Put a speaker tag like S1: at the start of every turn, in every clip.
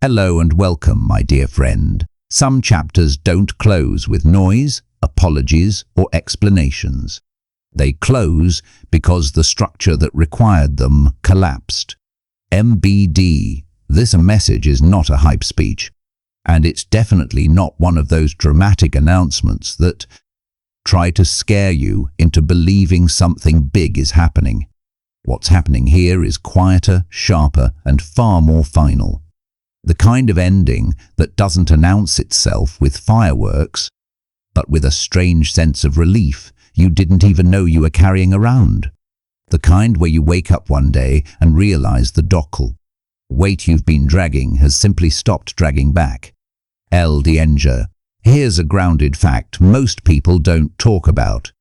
S1: Hello and welcome, my dear friend. Some chapters don't close with noise, apologies, or explanations. They close because the structure that required them collapsed. MBD. This message is not a hype speech, and it's definitely not one of those dramatic announcements that try to scare you into believing something big is happening. What's happening here is quieter, sharper, and far more final. The kind of ending that doesn't announce itself with fireworks, but with a strange sense of relief you didn't even know you were carrying around. The kind where you wake up one day and realize the weight you've been dragging has simply stopped dragging back. El Danger. Here's a grounded fact most people don't talk about.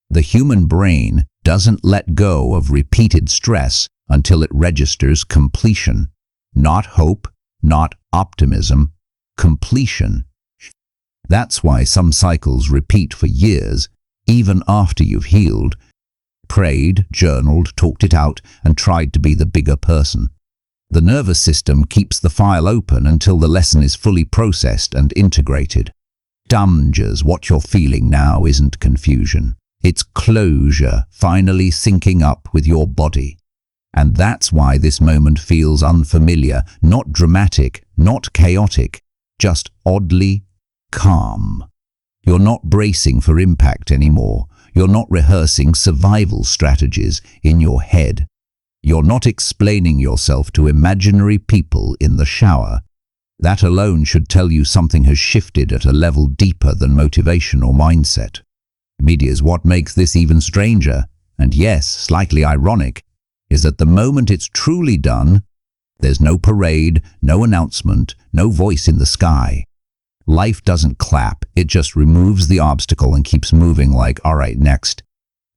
S1: The human brain doesn't let go of repeated stress until it registers completion. Not hope, not optimism, completion. That's why some cycles repeat for years, even after you've healed, prayed, journaled, talked it out, and tried to be the bigger person. The nervous system keeps the file open until the lesson is fully processed and integrated. Dangers, what you're feeling now isn't confusion. It's closure, finally syncing up with your body. And that's why this moment feels unfamiliar, not dramatic, not chaotic, just oddly calm. You're not bracing for impact anymore. You're not rehearsing survival strategies in your head. You're not explaining yourself to imaginary people in the shower. That alone should tell you something has shifted at a level deeper than motivation or mindset. Media's what makes this even stranger, and yes, slightly ironic, is that the moment it's truly done, there's no parade, no announcement, no voice in the sky. Life doesn't clap, it just removes the obstacle and keeps moving like, all right, next.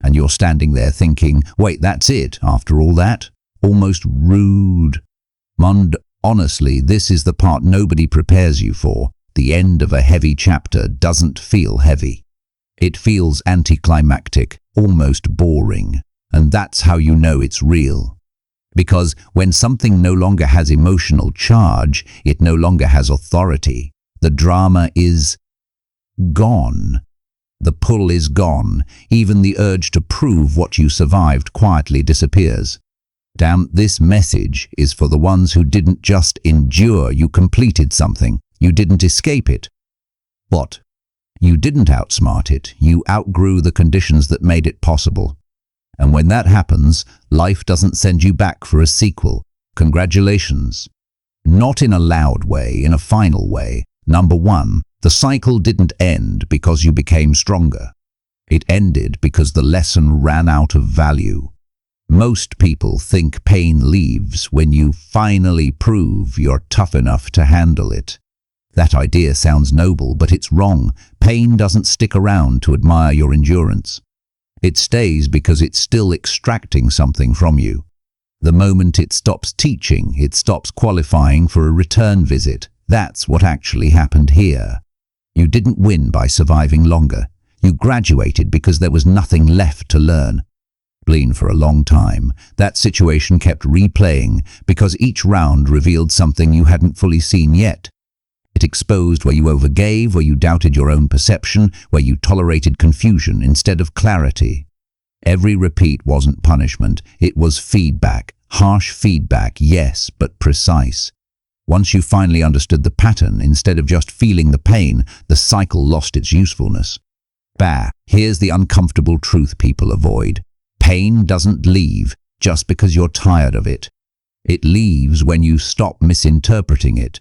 S1: And you're standing there thinking, wait, that's it, after all that? Almost rude. Honestly, this is the part nobody prepares you for. The end of a heavy chapter doesn't feel heavy. It feels anticlimactic, almost boring. And that's how you know it's real. Because when something no longer has emotional charge, it no longer has authority. The drama is gone. The pull is gone. Even the urge to prove what you survived quietly disappears. Damn, this message is for the ones who didn't just endure, you completed something. You didn't escape it. What? You didn't outsmart it. You outgrew the conditions that made it possible. And when that happens, life doesn't send you back for a sequel. Congratulations. Not in a loud way, in a final way. Number one, the cycle didn't end because you became stronger. It ended because the lesson ran out of value. Most people think pain leaves when you finally prove you're tough enough to handle it. That idea sounds noble, but it's wrong. Pain doesn't stick around to admire your endurance. It stays because it's still extracting something from you. The moment it stops teaching, it stops qualifying for a return visit. That's what actually happened here. You didn't win by surviving longer. You graduated because there was nothing left to learn. For a long time, that situation kept replaying because each round revealed something you hadn't fully seen yet. It exposed where you overgave, where you doubted your own perception, where you tolerated confusion instead of clarity. Every repeat wasn't punishment, it was feedback. Harsh feedback, yes, but precise. Once you finally understood the pattern, instead of just feeling the pain, the cycle lost its usefulness. Here's the uncomfortable truth people avoid. Pain doesn't leave just because you're tired of it. It leaves when you stop misinterpreting it.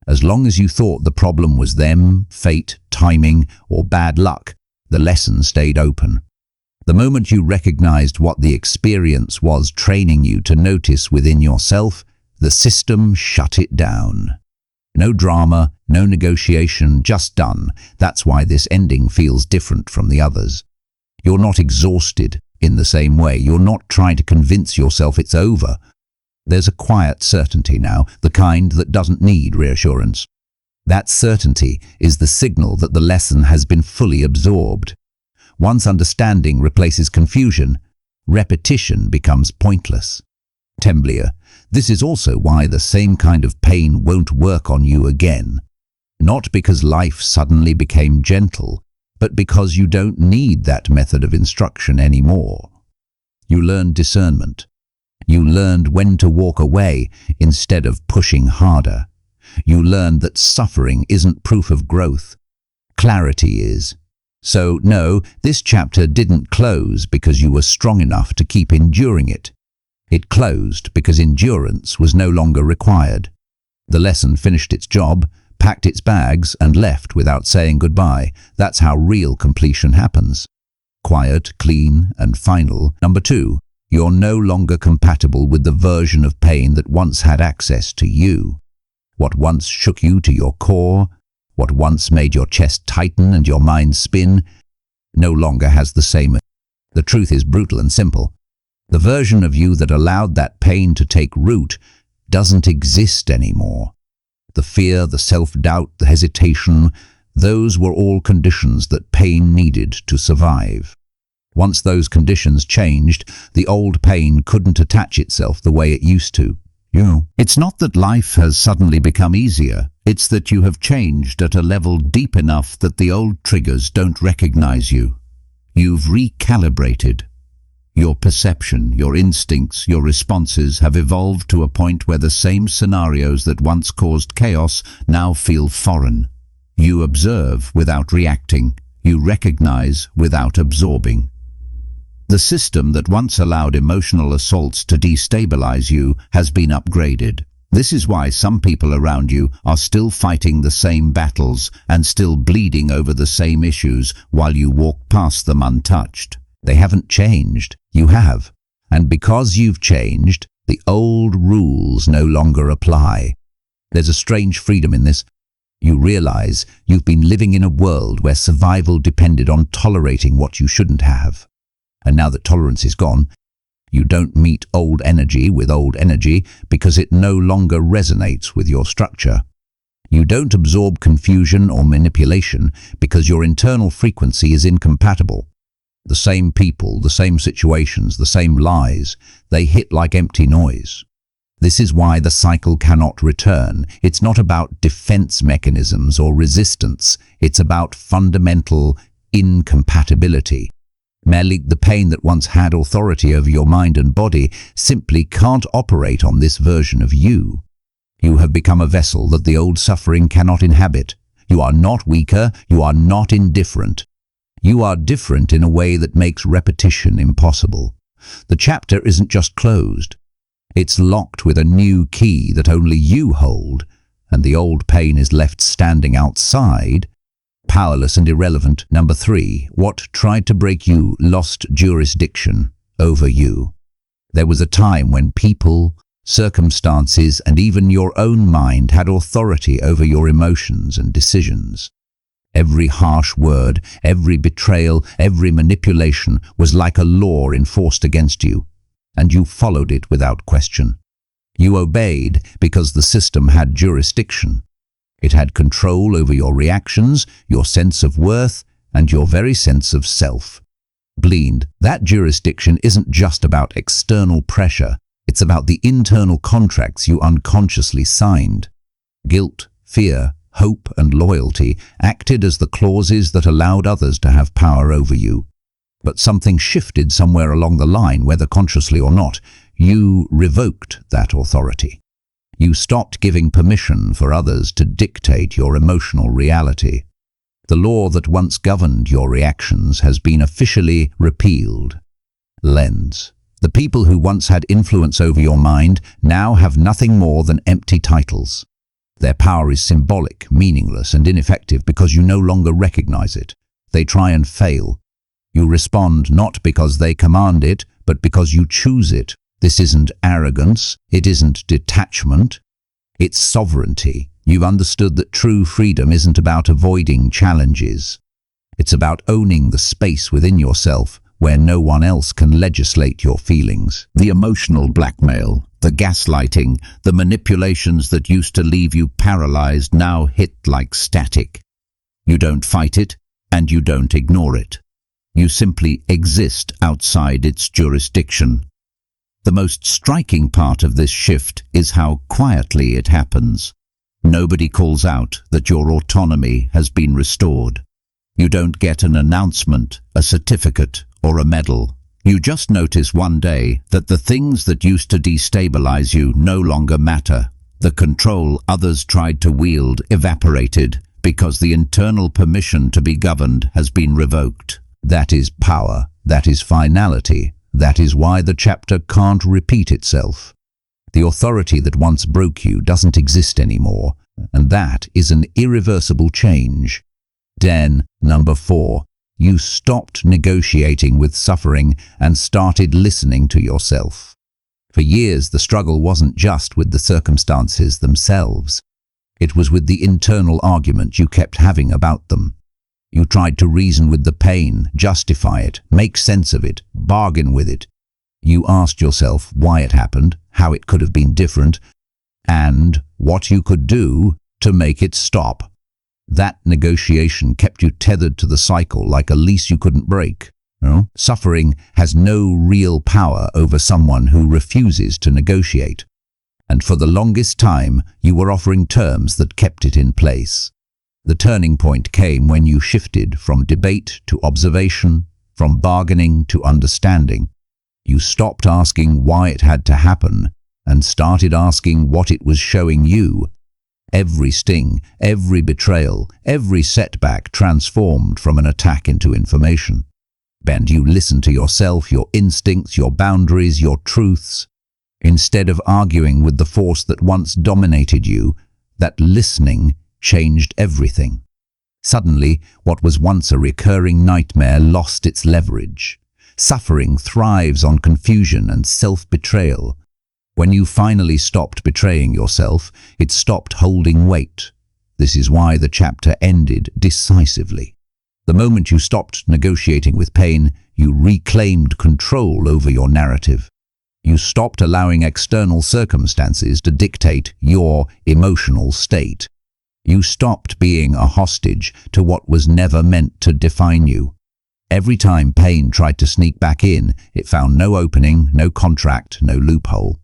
S1: As long as you thought the problem was them, fate, timing, or bad luck, the lesson stayed open. The moment you recognized what the experience was training you to notice within yourself, the system shut it down. No drama, no negotiation, just done. That's why this ending feels different from the others. You're not exhausted in the same way. You're not trying to convince yourself it's over. There's a quiet certainty now, the kind that doesn't need reassurance. That certainty is the signal that the lesson has been fully absorbed. Once understanding replaces confusion, repetition becomes pointless. Temblia, this is also why the same kind of pain won't work on you again. Not because life suddenly became gentle, but because you don't need that method of instruction anymore. You learned discernment. You learned when to walk away instead of pushing harder. You learned that suffering isn't proof of growth. Clarity is. So, no, this chapter didn't close because you were strong enough to keep enduring it. It closed because endurance was no longer required. The lesson finished its job, packed its bags, and left without saying goodbye. That's how real completion happens. Quiet, clean, and final. Number 2, you're no longer compatible with the version of pain that once had access to you. What once shook you to your core, what once made your chest tighten and your mind spin, no longer has the same. The truth is brutal and simple. The version of you that allowed that pain to take root doesn't exist anymore. The fear, the self-doubt, the hesitation, those were all conditions that pain needed to survive. Once those conditions changed, the old pain couldn't attach itself the way it used to. It's not that life has suddenly become easier, it's that you have changed at a level deep enough that the old triggers don't recognize you. You've recalibrated. Your perception, your instincts, your responses have evolved to a point where the same scenarios that once caused chaos now feel foreign. You observe without reacting. You recognize without absorbing. The system that once allowed emotional assaults to destabilize you has been upgraded. This is why some people around you are still fighting the same battles and still bleeding over the same issues while you walk past them untouched. They haven't changed. You have. And because you've changed, the old rules no longer apply. There's a strange freedom in this. You realize you've been living in a world where survival depended on tolerating what you shouldn't have. And now that tolerance is gone, you don't meet old energy with old energy because it no longer resonates with your structure. You don't absorb confusion or manipulation because your internal frequency is incompatible. The same people, the same situations, the same lies, they hit like empty noise. This is why the cycle cannot return. It's not about defense mechanisms or resistance. It's about fundamental incompatibility. Merely the pain that once had authority over your mind and body simply can't operate on this version of you. You have become a vessel that the old suffering cannot inhabit. You are not weaker, you are not indifferent. You are different in a way that makes repetition impossible. The chapter isn't just closed. It's locked with a new key that only you hold, and the old pain is left standing outside, powerless and irrelevant. Number 3, what tried to break you lost jurisdiction over you. There was a time when people, circumstances, and even your own mind had authority over your emotions and decisions. Every harsh word, every betrayal, every manipulation was like a law enforced against you, and you followed it without question. You obeyed because the system had jurisdiction. It had control over your reactions, your sense of worth, and your very sense of self. Bleed, that jurisdiction isn't just about external pressure, it's about the internal contracts you unconsciously signed. Guilt, fear, hope, and loyalty acted as the clauses that allowed others to have power over you. But something shifted somewhere along the line, whether consciously or not. You revoked that authority. You stopped giving permission for others to dictate your emotional reality. The law that once governed your reactions has been officially repealed. Lens. The people who once had influence over your mind now have nothing more than empty titles. Their power is symbolic, meaningless, and ineffective because you no longer recognize it. They try and fail. You respond not because they command it, but because you choose it. This isn't arrogance, it isn't detachment, it's sovereignty. You've understood that true freedom isn't about avoiding challenges. It's about owning the space within yourself where no one else can legislate your feelings. The emotional blackmail, the gaslighting, the manipulations that used to leave you paralyzed now hit like static. You don't fight it, and you don't ignore it. You simply exist outside its jurisdiction. The most striking part of this shift is how quietly it happens. Nobody calls out that your autonomy has been restored. You don't get an announcement, a certificate, or a medal. You just notice one day that the things that used to destabilize you no longer matter. The control others tried to wield evaporated because the internal permission to be governed has been revoked. That is power. That is finality. That is why the chapter can't repeat itself. The authority that once broke you doesn't exist anymore, and that is an irreversible change. Then, number 4, you stopped negotiating with suffering and started listening to yourself. For years, the struggle wasn't just with the circumstances themselves. It was with the internal argument you kept having about them. You tried to reason with the pain, justify it, make sense of it, bargain with it. You asked yourself why it happened, how it could have been different, and what you could do to make it stop. That negotiation kept you tethered to the cycle like a leash you couldn't break. Suffering has no real power over someone who refuses to negotiate. And for the longest time, you were offering terms that kept it in place. The turning point came when you shifted from debate to observation, from bargaining to understanding. You stopped asking why it had to happen and started asking what it was showing you. Every sting, every betrayal, every setback transformed from an attack into information. And you listened to yourself, your instincts, your boundaries, your truths. Instead of arguing with the force that once dominated you, that listening changed everything. Suddenly, what was once a recurring nightmare lost its leverage. Suffering thrives on confusion and self-betrayal. When you finally stopped betraying yourself, it stopped holding weight. This is why the chapter ended decisively. The moment you stopped negotiating with pain, you reclaimed control over your narrative. You stopped allowing external circumstances to dictate your emotional state. You stopped being a hostage to what was never meant to define you. Every time pain tried to sneak back in, it found no opening, no contract, no loophole.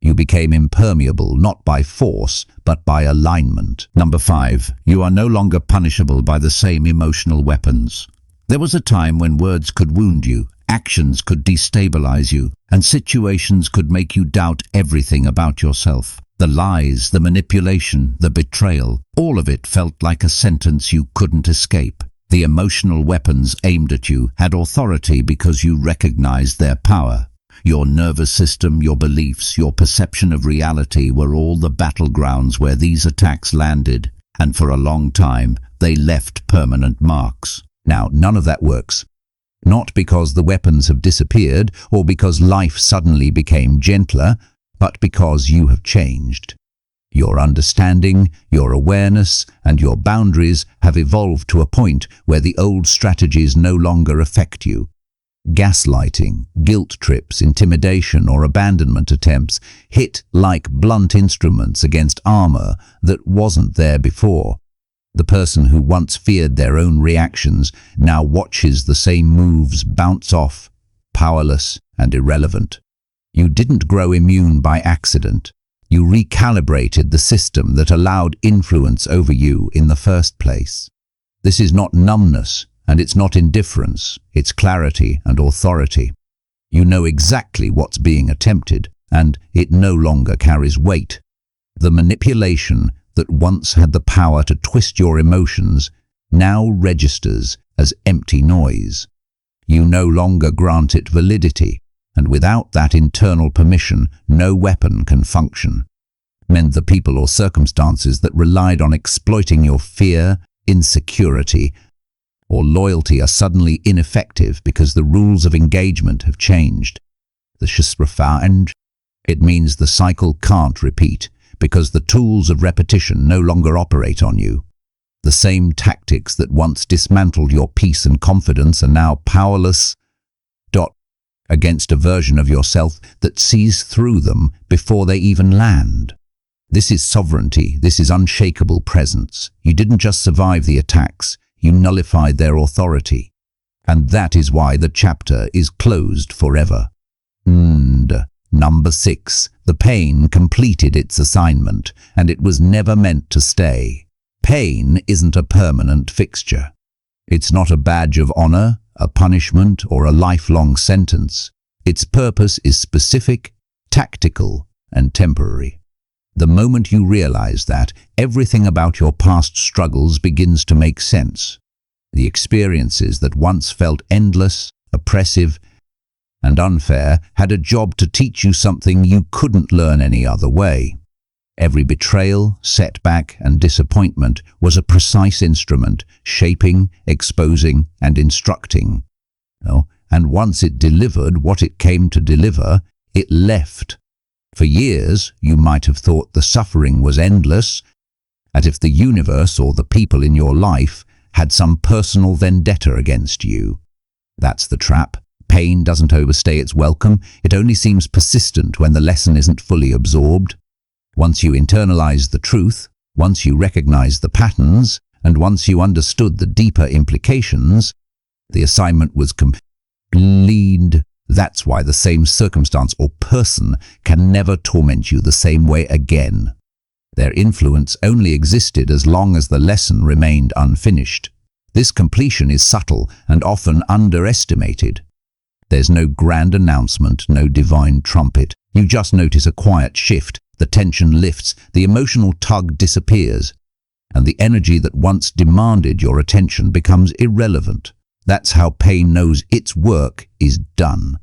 S1: You became impermeable not by force, but by alignment. Number 5, you are no longer punishable by the same emotional weapons. There was a time when words could wound you, actions could destabilize you, and situations could make you doubt everything about yourself. The lies, the manipulation, the betrayal, all of it felt like a sentence you couldn't escape. The emotional weapons aimed at you had authority because you recognized their power. Your nervous system, your beliefs, your perception of reality were all the battlegrounds where these attacks landed, and for a long time, they left permanent marks. Now, none of that works. Not because the weapons have disappeared or because life suddenly became gentler, but because you have changed. Your understanding, your awareness, and your boundaries have evolved to a point where the old strategies no longer affect you. Gaslighting, guilt trips, intimidation, or abandonment attempts hit like blunt instruments against armor that wasn't there before. The person who once feared their own reactions now watches the same moves bounce off, powerless and irrelevant. You didn't grow immune by accident. You recalibrated the system that allowed influence over you in the first place. This is not numbness, and it's not indifference, it's clarity and authority. You know exactly what's being attempted, and it no longer carries weight. The manipulation that once had the power to twist your emotions now registers as empty noise. You no longer grant it validity, and without that internal permission, no weapon can function. The people or circumstances that relied on exploiting your fear, insecurity, or loyalty are suddenly ineffective because the rules of engagement have changed. It means the cycle can't repeat because the tools of repetition no longer operate on you. The same tactics that once dismantled your peace and confidence are now powerless against a version of yourself that sees through them before they even land. This is sovereignty. This is unshakable presence. You didn't just survive the attacks, you nullified their authority. And that is why the chapter is closed forever. And Number 6. The pain completed its assignment, and it was never meant to stay. Pain isn't a permanent fixture. It's not a badge of honor, a punishment, or a lifelong sentence. Its purpose is specific, tactical, and temporary. The moment you realize that, everything about your past struggles begins to make sense. The experiences that once felt endless, oppressive, and unfair had a job to teach you something you couldn't learn any other way. Every betrayal, setback, and disappointment was a precise instrument, shaping, exposing, and instructing. And once it delivered what it came to deliver, it left. For years, you might have thought the suffering was endless, as if the universe or the people in your life had some personal vendetta against you. That's the trap. Pain doesn't overstay its welcome. It only seems persistent when the lesson isn't fully absorbed. Once you internalize the truth, once you recognize the patterns, and once you understood the deeper implications, the assignment was complete. That's why the same circumstance or person can never torment you the same way again. Their influence only existed as long as the lesson remained unfinished. This completion is subtle and often underestimated. There's no grand announcement, no divine trumpet. You just notice a quiet shift, the tension lifts, the emotional tug disappears, and the energy that once demanded your attention becomes irrelevant. That's how pain knows its work is done.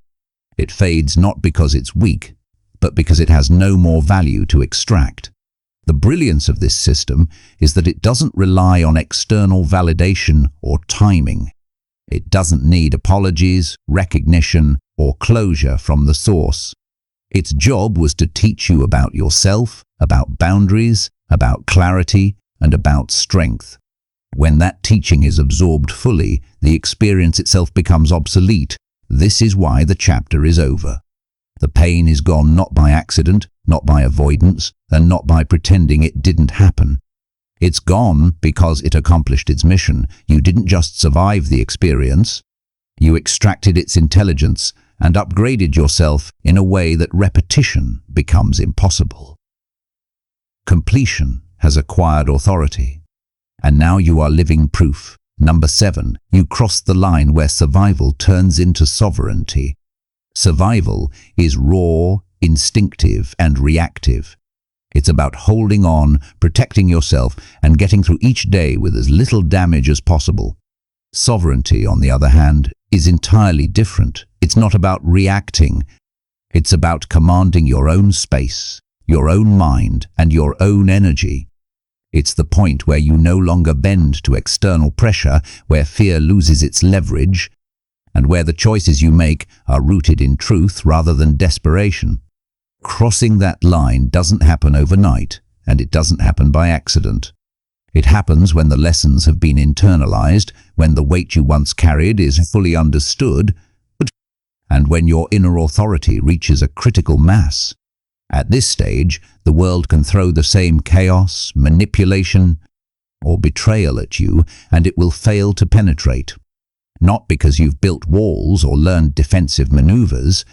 S1: It fades not because it's weak, but because it has no more value to extract. The brilliance of this system is that it doesn't rely on external validation or timing. It doesn't need apologies, recognition, or closure from the source. Its job was to teach you about yourself, about boundaries, about clarity, and about strength. When that teaching is absorbed fully, the experience itself becomes obsolete. This is why the chapter is over. The pain is gone not by accident, not by avoidance, and not by pretending it didn't happen. It's gone because it accomplished its mission. You didn't just survive the experience. You extracted its intelligence and upgraded yourself in a way that repetition becomes impossible. Completion has acquired authority, and now you are living proof. Number 7, you crossed the line where survival turns into sovereignty. Survival is raw, instinctive, and reactive. It's about holding on, protecting yourself, and getting through each day with as little damage as possible. Sovereignty, on the other hand, is entirely different. It's not about reacting. It's about commanding your own space, your own mind, and your own energy. It's the point where you no longer bend to external pressure, where fear loses its leverage, and where the choices you make are rooted in truth rather than desperation. Crossing that line doesn't happen overnight, and it doesn't happen by accident. It happens when the lessons have been internalized, when the weight you once carried is fully understood, and when your inner authority reaches a critical mass. At this stage, the world can throw the same chaos, manipulation, or betrayal at you, and it will fail to penetrate. Not because you've built walls or learned defensive maneuvers,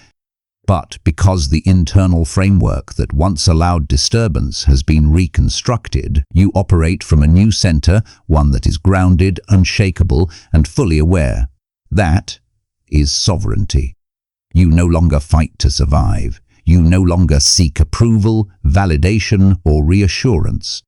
S1: but because the internal framework that once allowed disturbance has been reconstructed. You operate from a new center, one that is grounded, unshakable, and fully aware. That is sovereignty. You no longer fight to survive. You no longer seek approval, validation, or reassurance.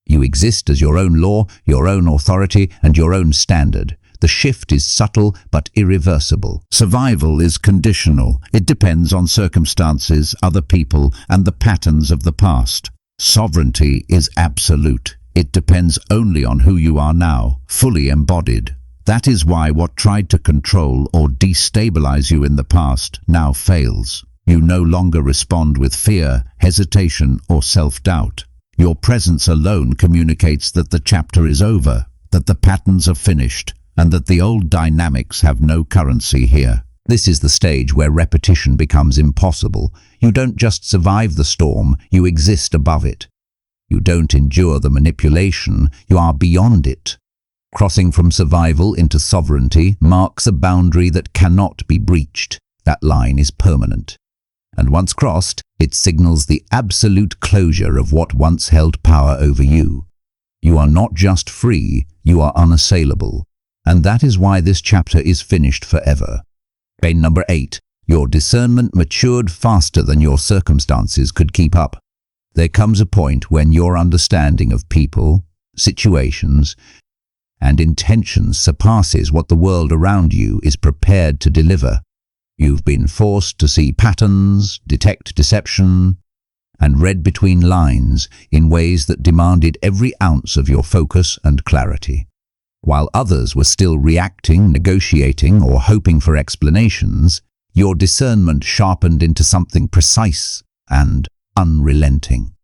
S1: You exist as your own law, your own authority, and your own standard. The shift is subtle but irreversible. Survival is conditional. It depends on circumstances, other people, and the patterns of the past. Sovereignty is absolute. It depends only on who you are now, fully embodied. That is why what tried to control or destabilize you in the past now fails. You no longer respond with fear, hesitation, or self-doubt. Your presence alone communicates that the chapter is over, that the patterns are finished, and that the old dynamics have no currency here. This is the stage where repetition becomes impossible. You don't just survive the storm, you exist above it. You don't endure the manipulation, you are beyond it. Crossing from survival into sovereignty marks a boundary that cannot be breached. That line is permanent. And once crossed, it signals the absolute closure of what once held power over you. You are not just free, you are unassailable. And that is why this chapter is finished forever. Pain number 8. Your discernment matured faster than your circumstances could keep up. There comes a point when your understanding of people, situations, and intentions surpasses what the world around you is prepared to deliver. You've been forced to see patterns, detect deception, and read between lines in ways that demanded every ounce of your focus and clarity. While others were still reacting, negotiating, or hoping for explanations, your discernment sharpened into something precise and unrelenting.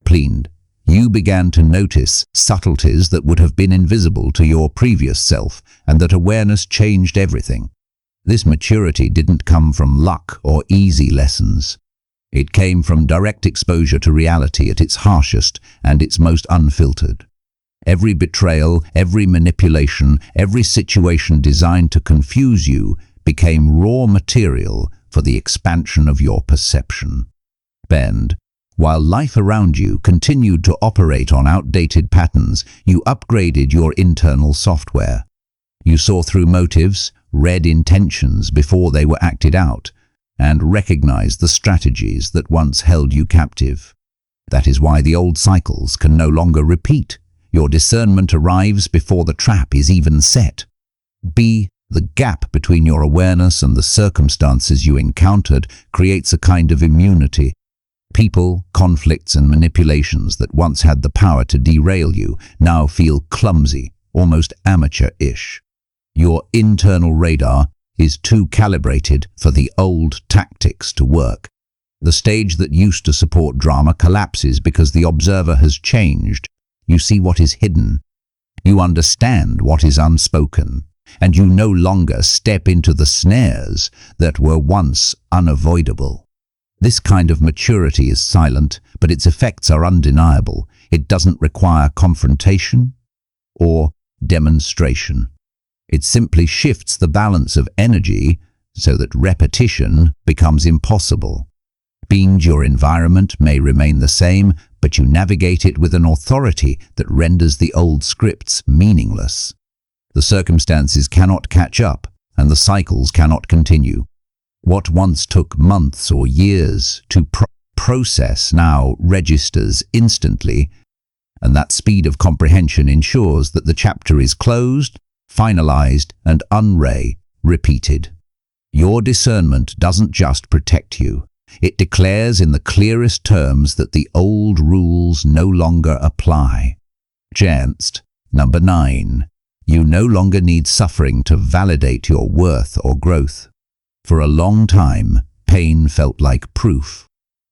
S1: Cleaned, you began to notice subtleties that would have been invisible to your previous self, and that awareness changed everything. This maturity didn't come from luck or easy lessons. It came from direct exposure to reality at its harshest and its most unfiltered. Every betrayal, every manipulation, every situation designed to confuse you became raw material for the expansion of your perception. Bend. While life around you continued to operate on outdated patterns, you upgraded your internal software. You saw through motives, read intentions before they were acted out, and recognized the strategies that once held you captive. That is why the old cycles can no longer repeat. Your discernment arrives before the trap is even set. B. The gap between your awareness and the circumstances you encountered creates a kind of immunity. People, conflicts, and manipulations that once had the power to derail you now feel clumsy, almost amateur-ish. Your internal radar is too calibrated for the old tactics to work. The stage that used to support drama collapses because the observer has changed. You see what is hidden. You understand what is unspoken. And you no longer step into the snares that were once unavoidable. This kind of maturity is silent, but its effects are undeniable. It doesn't require confrontation or demonstration. It simply shifts the balance of energy so that repetition becomes impossible. Your environment may remain the same, but you navigate it with an authority that renders the old scripts meaningless. The circumstances cannot catch up, and the cycles cannot continue. What once took months or years to process now registers instantly, and that speed of comprehension ensures that the chapter is closed, finalized, and repeated. Your discernment doesn't just protect you. It declares in the clearest terms that the old rules no longer apply. Chance. Number 9. You no longer need suffering to validate your worth or growth. For a long time, pain felt like proof.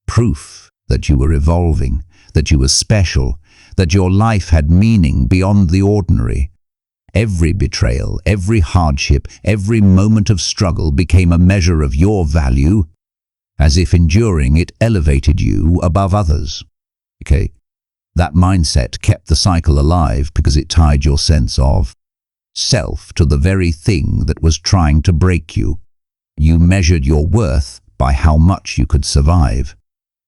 S1: Proof that you were evolving, that you were special, that your life had meaning beyond the ordinary. Every betrayal, every hardship, every moment of struggle became a measure of your value, as if enduring it elevated you above others. That mindset kept the cycle alive because it tied your sense of self to the very thing that was trying to break you. You measured your worth by how much you could survive,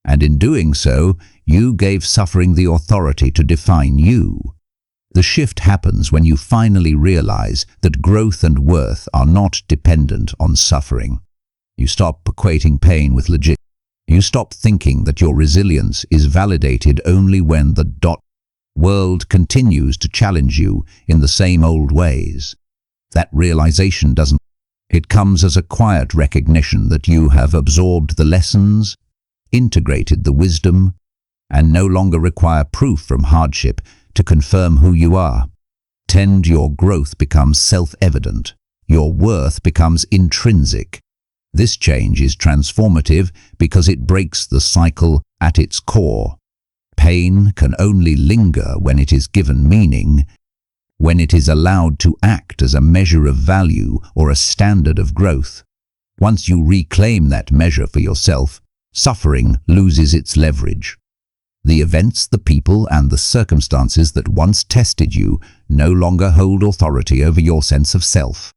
S1: and in doing so, you gave suffering the authority to define you. The shift happens when you finally realize that growth and worth are not dependent on suffering. You stop equating pain with legit. You stop thinking that your resilience is validated only when the world continues to challenge you in the same old ways. That realization doesn't. It comes as a quiet recognition that you have absorbed the lessons, integrated the wisdom, and no longer require proof from hardship to confirm who you are. Your growth becomes self-evident. Your worth becomes intrinsic. This change is transformative because it breaks the cycle at its core. Pain can only linger when it is given meaning, when it is allowed to act as a measure of value or a standard of growth. Once you reclaim that measure for yourself, suffering loses its leverage. The events, the people, and the circumstances that once tested you no longer hold authority over your sense of self.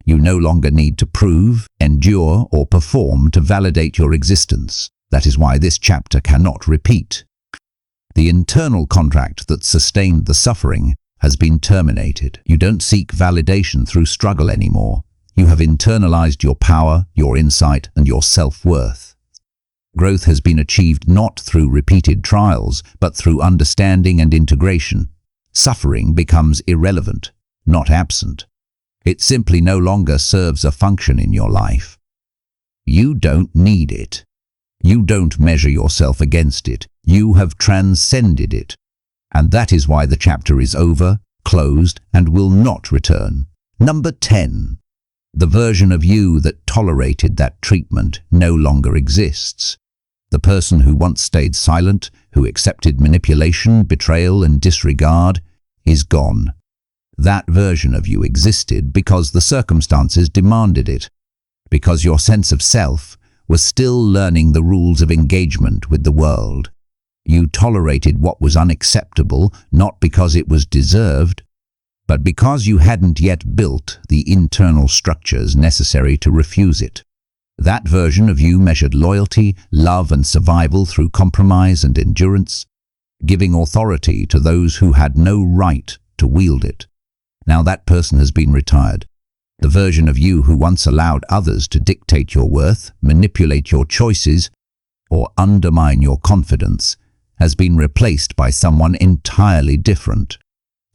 S1: You no longer need to prove, endure, or perform to validate your existence. That is why this chapter cannot repeat. The internal contract that sustained the suffering has been terminated. You don't seek validation through struggle anymore. You have internalized your power, your insight, and your self-worth. Growth has been achieved not through repeated trials, but through understanding and integration. Suffering becomes irrelevant, not absent. It simply no longer serves a function in your life. You don't need it. You don't measure yourself against it. You have transcended it. And that is why the chapter is over, closed, and will not return. Number 10. The version of you that tolerated that treatment no longer exists. The person who once stayed silent, who accepted manipulation, betrayal, and disregard, is gone. That version of you existed because the circumstances demanded it, because your sense of self was still learning the rules of engagement with the world. You tolerated what was unacceptable, not because it was deserved, but because you hadn't yet built the internal structures necessary to refuse it. That version of you measured loyalty, love, and survival through compromise and endurance, giving authority to those who had no right to wield it. Now that person has been retired. The version of you who once allowed others to dictate your worth, manipulate your choices, or undermine your confidence has been replaced by someone entirely different.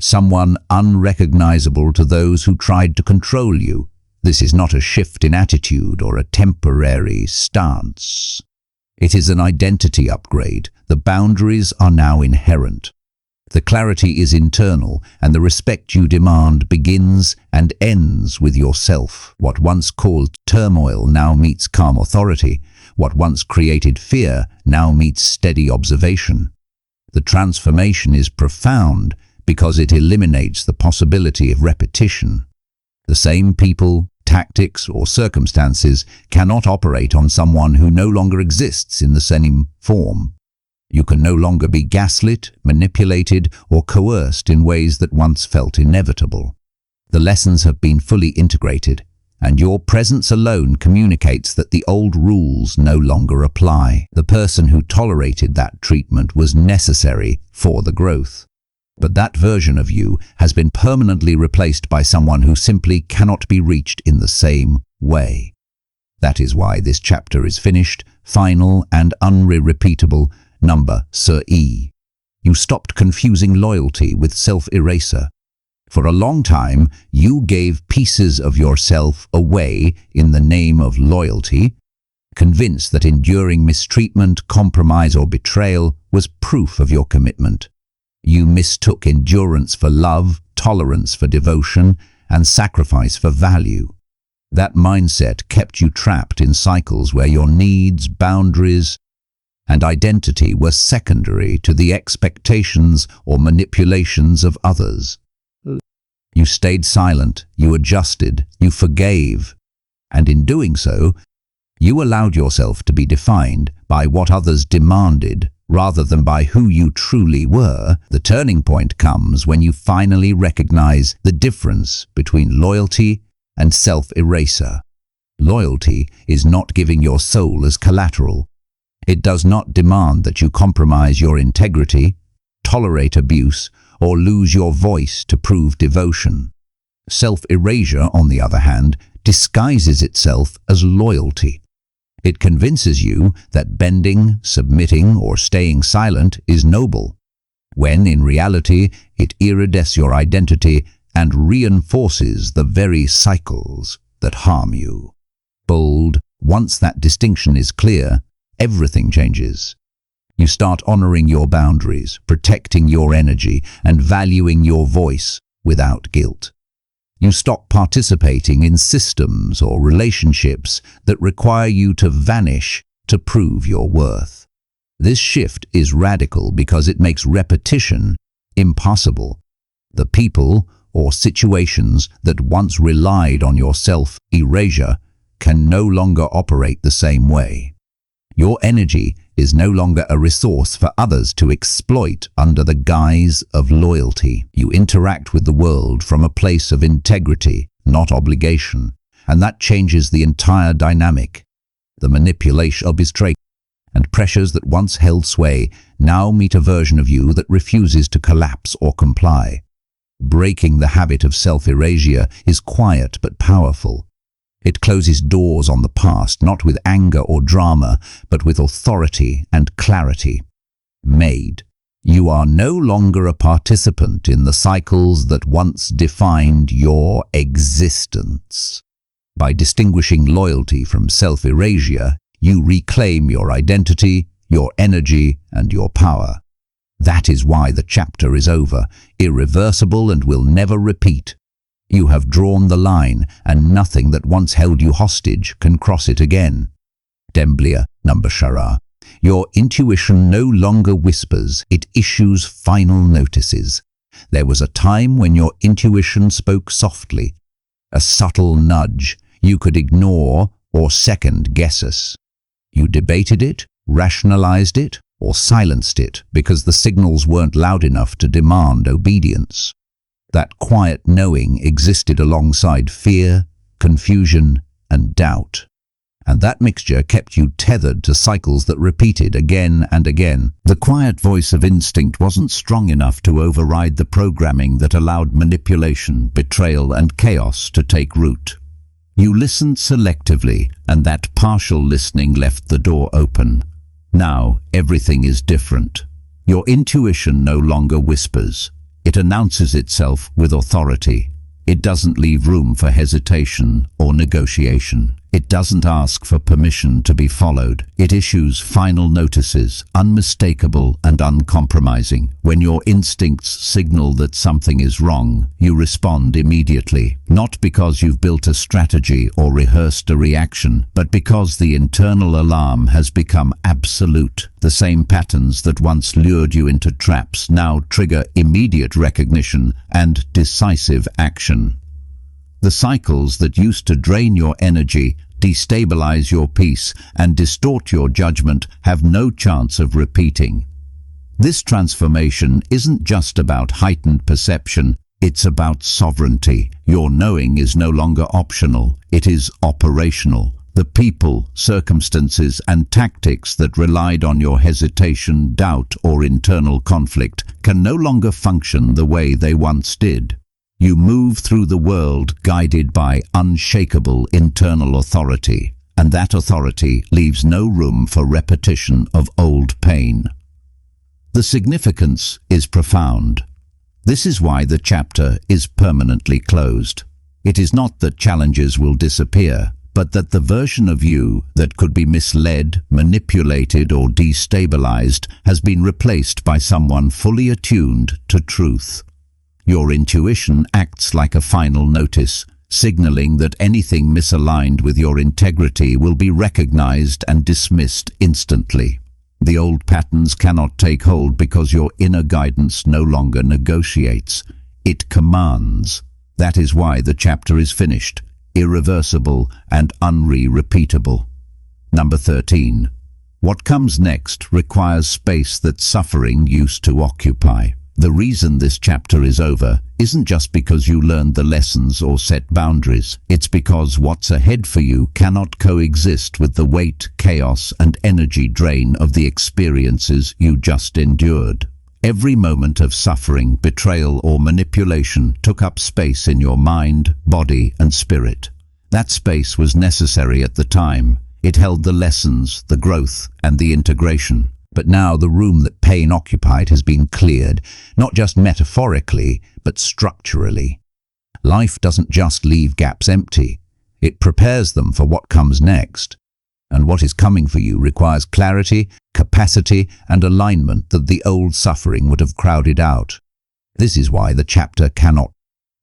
S1: Someone unrecognizable to those who tried to control you. This is not a shift in attitude or a temporary stance. It is an identity upgrade. The boundaries are now inherent. The clarity is internal, and the respect you demand begins and ends with yourself. What once caused turmoil now meets calm authority. What once created fear now meets steady observation. The transformation is profound because it eliminates the possibility of repetition. The same people, tactics, or circumstances cannot operate on someone who no longer exists in the same form. You can no longer be gaslit, manipulated, or coerced in ways that once felt inevitable. The lessons have been fully integrated, and your presence alone communicates that the old rules no longer apply. The person who tolerated that treatment was necessary for the growth. But that version of you has been permanently replaced by someone who simply cannot be reached in the same way. That is why this chapter is finished, final, and unrepeatable. Number Sir E. You stopped confusing loyalty with self-eraser. For a long time, you gave pieces of yourself away in the name of loyalty, convinced that enduring mistreatment, compromise, or betrayal was proof of your commitment. You mistook endurance for love, tolerance for devotion, and sacrifice for value. That mindset kept you trapped in cycles where your needs, boundaries, and identity were secondary to the expectations or manipulations of others. You stayed silent, you adjusted, you forgave, and in doing so, you allowed yourself to be defined by what others demanded rather than by who you truly were. The turning point comes when you finally recognize the difference between loyalty and self-eraser. Loyalty is not giving your soul as collateral. It does not demand that you compromise your integrity, tolerate abuse, or lose your voice to prove devotion. Self-erasure, on the other hand, disguises itself as loyalty. It convinces you that bending, submitting, or staying silent is noble, when in reality it erodes your identity and reinforces the very cycles that harm you. Bold, once that distinction is clear, everything changes. You start honoring your boundaries, protecting your energy, and valuing your voice without guilt. You stop participating in systems or relationships that require you to vanish to prove your worth. This shift is radical because it makes repetition impossible. The people or situations that once relied on your self-erasure can no longer operate the same way. Your energy is no longer a resource for others to exploit under the guise of loyalty. You interact with the world from a place of integrity, not obligation. and that changes the entire dynamic. The manipulation of betrayal and pressures that once held sway now meet a version of you that refuses to collapse or comply. Breaking the habit of self-erasure is quiet but powerful. It closes doors on the past, not with anger or drama, but with authority and clarity. Made. You are no longer a participant in the cycles that once defined your existence. By distinguishing loyalty from self-erasure, you reclaim your identity, your energy, and your power. That is why the chapter is over, irreversible and will never repeat. You have drawn the line, and nothing that once held you hostage can cross it again. Demblia, number Shara. Your intuition no longer whispers, it issues final notices. There was a time when your intuition spoke softly, a subtle nudge you could ignore or second-guess us. You debated it, rationalized it, or silenced it because the signals weren't loud enough to demand obedience. That quiet knowing existed alongside fear, confusion, and doubt. And that mixture kept you tethered to cycles that repeated again and again. The quiet voice of instinct wasn't strong enough to override the programming that allowed manipulation, betrayal, and chaos to take root. You listened selectively, and that partial listening left the door open. Now, everything is different. Your intuition no longer whispers. It announces itself with authority. It doesn't leave room for hesitation or negotiation. It doesn't ask for permission to be followed. It issues final notices, unmistakable and uncompromising. When your instincts signal that something is wrong, you respond immediately. Not because you've built a strategy or rehearsed a reaction, but because the internal alarm has become absolute. The same patterns that once lured you into traps now trigger immediate recognition and decisive action. The cycles that used to drain your energy, destabilize your peace, and distort your judgment have no chance of repeating. This transformation isn't just about heightened perception, it's about sovereignty. Your knowing is no longer optional, it is operational. The people, circumstances, and tactics that relied on your hesitation, doubt, or internal conflict can no longer function the way they once did. You move through the world guided by unshakable internal authority, and that authority leaves no room for repetition of old pain. The significance is profound. This is why the chapter is permanently closed. It is not that challenges will disappear, but that the version of you that could be misled, manipulated, or destabilized has been replaced by someone fully attuned to truth. Your intuition acts like a final notice, signaling that anything misaligned with your integrity will be recognized and dismissed instantly. The old patterns cannot take hold because your inner guidance no longer negotiates. It commands. That is why the chapter is finished, irreversible and unrepeatable. Number 13. What comes next requires space that suffering used to occupy. The reason this chapter is over isn't just because you learned the lessons or set boundaries. It's because what's ahead for you cannot coexist with the weight, chaos, and energy drain of the experiences you just endured. Every moment of suffering, betrayal, or manipulation took up space in your mind, body, and spirit. That space was necessary at the time. It held the lessons, the growth, and the integration. But now the room that pain occupied has been cleared, not just metaphorically, but structurally. Life doesn't just leave gaps empty. It prepares them for what comes next. And what is coming for you requires clarity, capacity, and alignment that the old suffering would have crowded out. This is why the chapter cannot.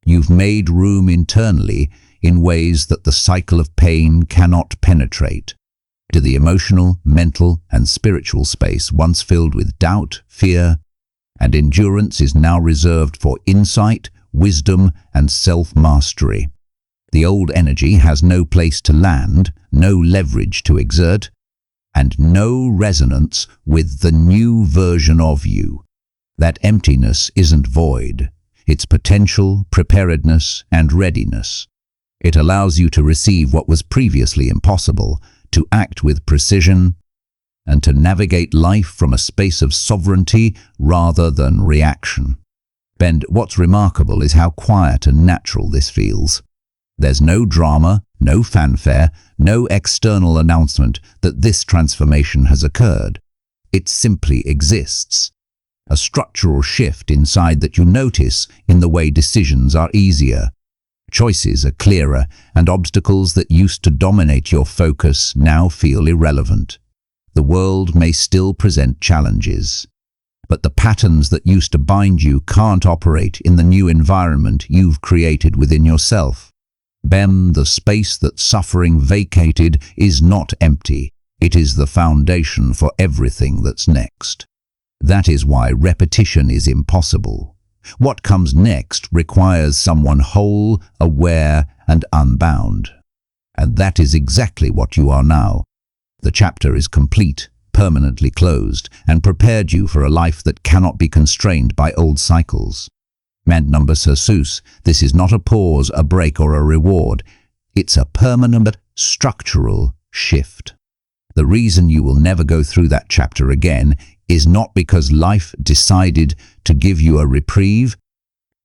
S1: You've made room internally in ways that the cycle of pain cannot penetrate. To the emotional, mental, and spiritual space once filled with doubt, fear, and endurance is now reserved for insight, wisdom, and self-mastery. The old energy has no place to land, no leverage to exert, and no resonance with the new version of you. That emptiness isn't void. It's potential, preparedness, and readiness. It allows you to receive what was previously impossible, to act with precision, and to navigate life from a space of sovereignty rather than reaction. Ben, what's remarkable is how quiet and natural this feels. There's no drama, no fanfare, no external announcement that this transformation has occurred. It simply exists. A structural shift inside that you notice in the way decisions are easier. Choices are clearer, and obstacles that used to dominate your focus now feel irrelevant. The world may still present challenges, but the patterns that used to bind you can't operate in the new environment you've created within yourself. The space that suffering vacated is not empty. It is the foundation for everything that's next. That is why repetition is impossible. What comes next requires someone whole, aware, and unbound. And that is exactly what you are now. The chapter is complete, permanently closed, and prepared you for a life that cannot be constrained by old cycles. Number Jesus, this is not a pause, a break, or a reward. It's a permanent, structural shift. The reason you will never go through that chapter again is not because life decided to give you a reprieve,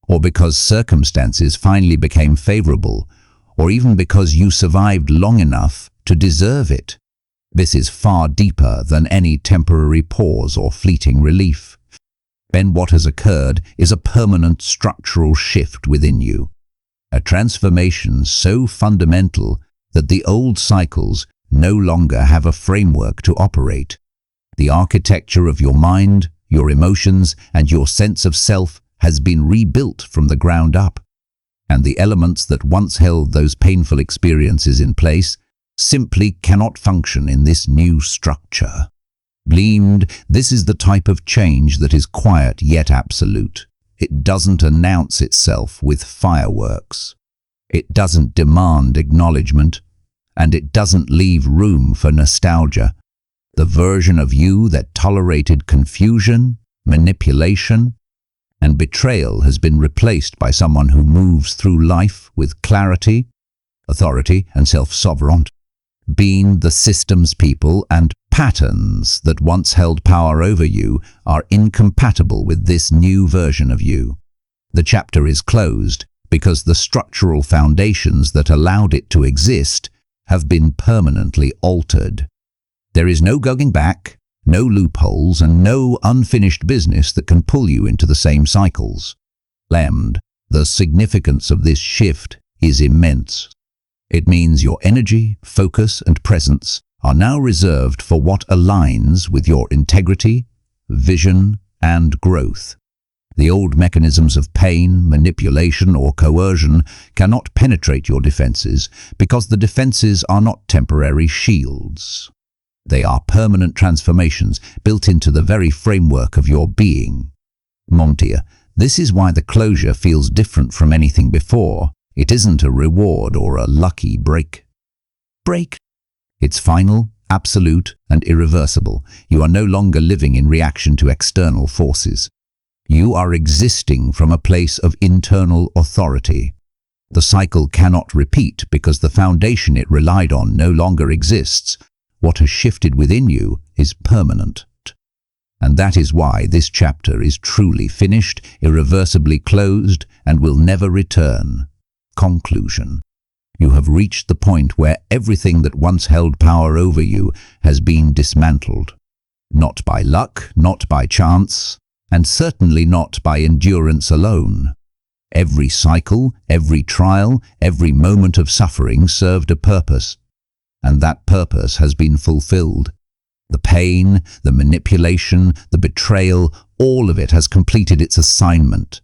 S1: or because circumstances finally became favorable, or even because you survived long enough to deserve it. This is far deeper than any temporary pause or fleeting relief. What has occurred is a permanent structural shift within you. A transformation so fundamental that the old cycles no longer have a framework to operate. The architecture of your mind, your emotions, and your sense of self has been rebuilt from the ground up. And the elements that once held those painful experiences in place simply cannot function in this new structure. This is the type of change that is quiet yet absolute. It doesn't announce itself with fireworks. It doesn't demand acknowledgement, and it doesn't leave room for nostalgia. The version of you that tolerated confusion, manipulation, and betrayal has been replaced by someone who moves through life with clarity, authority, and self-sovereignty. The systems, people, and patterns that once held power over you are incompatible with this new version of you. The chapter is closed because the structural foundations that allowed it to exist have been permanently altered. There is no going back, no loopholes, and no unfinished business that can pull you into the same cycles. The significance of this shift is immense. It means your energy, focus, and presence are now reserved for what aligns with your integrity, vision, and growth. The old mechanisms of pain, manipulation, or coercion cannot penetrate your defenses because the defenses are not temporary shields. They are permanent transformations built into the very framework of your being. This is why the closure feels different from anything before. It isn't a reward or a lucky break. It's final, absolute, and irreversible. You are no longer living in reaction to external forces. You are existing from a place of internal authority. The cycle cannot repeat because the foundation it relied on no longer exists. What has shifted within you is permanent. And that is why this chapter is truly finished, irreversibly closed, and will never return. Conclusion. You have reached the point where everything that once held power over you has been dismantled. Not by luck, not by chance, and certainly not by endurance alone. Every cycle, every trial, every moment of suffering served a purpose, and that purpose has been fulfilled. The pain, the manipulation, the betrayal, all of it has completed its assignment.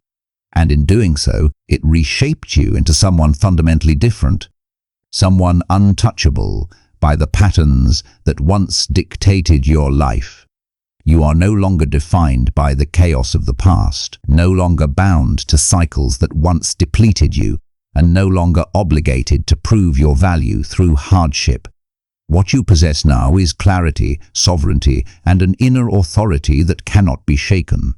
S1: And in doing so, it reshaped you into someone fundamentally different, someone untouchable by the patterns that once dictated your life. You are no longer defined by the chaos of the past, no longer bound to cycles that once depleted you, and no longer obligated to prove your value through hardship. What you possess now is clarity, sovereignty, and an inner authority that cannot be shaken.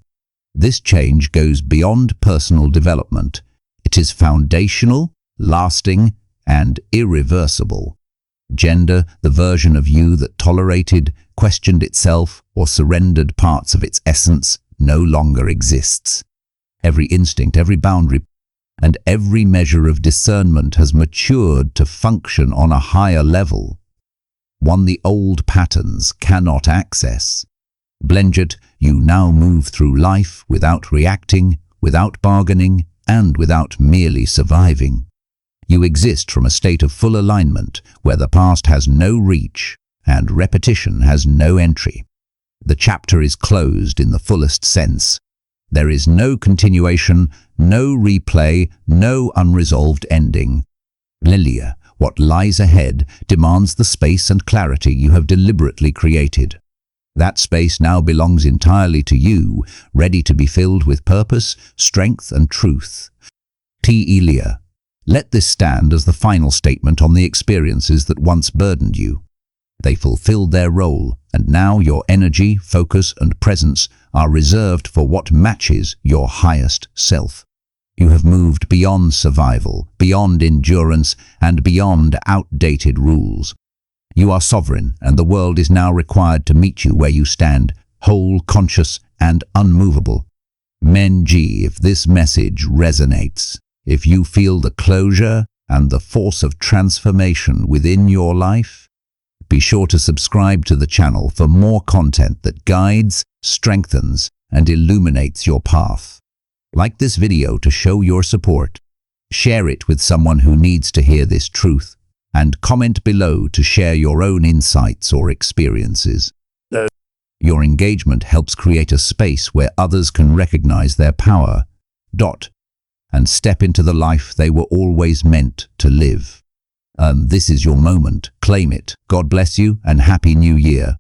S1: This change goes beyond personal development. It is foundational, lasting, and irreversible. Gender, the version of you that tolerated, questioned itself, or surrendered parts of its essence, no longer exists. Every instinct, every boundary, and every measure of discernment has matured to function on a higher level, one the old patterns cannot access. Blended, you now move through life without reacting, without bargaining, and without merely surviving. You exist from a state of full alignment where the past has no reach and repetition has no entry. The chapter is closed in the fullest sense. There is no continuation, no replay, no unresolved ending. Lilia, what lies ahead demands the space and clarity you have deliberately created. That space now belongs entirely to you, ready to be filled with purpose, strength, and truth. Elia, let this stand as the final statement on the experiences that once burdened you. They fulfilled their role, and now your energy, focus, and presence are reserved for what matches your highest self. You have moved beyond survival, beyond endurance, and beyond outdated rules. You are sovereign, and the world is now required to meet you where you stand, whole, conscious, and unmovable. Menji, if this message resonates, if you feel the closure and the force of transformation within your life, be sure to subscribe to the channel for more content that guides, strengthens, and illuminates your path. Like this video to show your support. Share it with someone who needs to hear this truth, and comment below to share your own insights or experiences. Your engagement helps create a space where others can recognize their power, and step into the life they were always meant to live. This is your moment. Claim it. God bless you and Happy New Year.